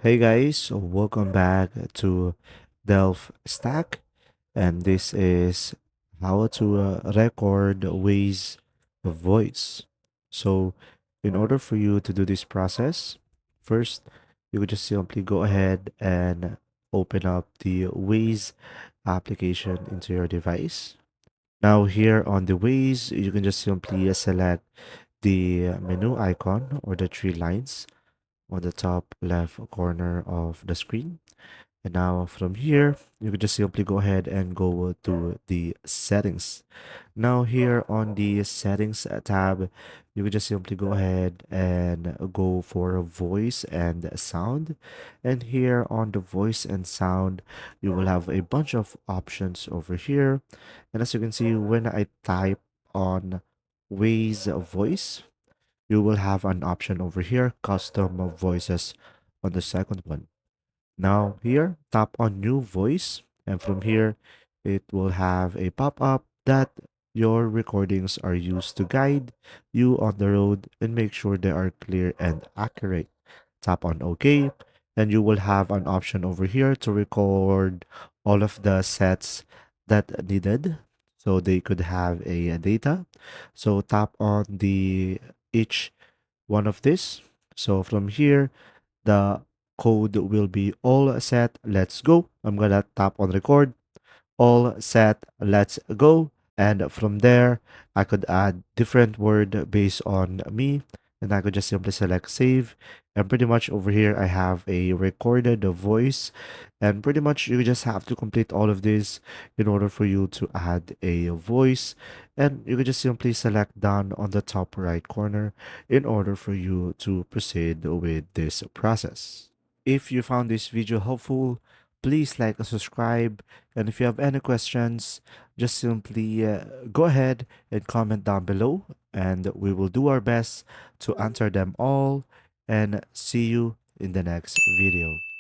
Hey guys, so welcome back to DelfStack, and this is how to record Waze voice. So, in order for you to do this process, first you would just simply go ahead and open up the Waze application into your device. Now, here on the Waze, you can just simply select the menu icon or the three lines on the top left corner of the screen. And now from here, you can just simply go ahead and go to the settings. Now here on the settings tab, you can just simply go ahead and go for voice and sound. And here on the voice and sound, you will have a bunch of options over here. And as you can see, when I type on Waze voice, you will have an option over here, custom voices on the second one. Now here, tap on new voice, and from here, it will have a pop-up that your recordings are used to guide you on the road and make sure they are clear and accurate. Tap on OK, and you will have an option over here to record all of the sets that needed. So they could have a data. So tap on the each one of this. So from here, the code will be all set. Let's go. I'm gonna tap on record. All set. Let's go. And from there, I could add different word based on me. And I could just simply select save. And pretty much over here, I have a recorded voice. And pretty much you just have to complete all of this in order for you to add a voice. And you could just simply select done on the top right corner in order for you to proceed with this process. If you found this video helpful, please like and subscribe. And if you have any questions, just simply go ahead and comment down below, and we will do our best to answer them all. And see you in the next video.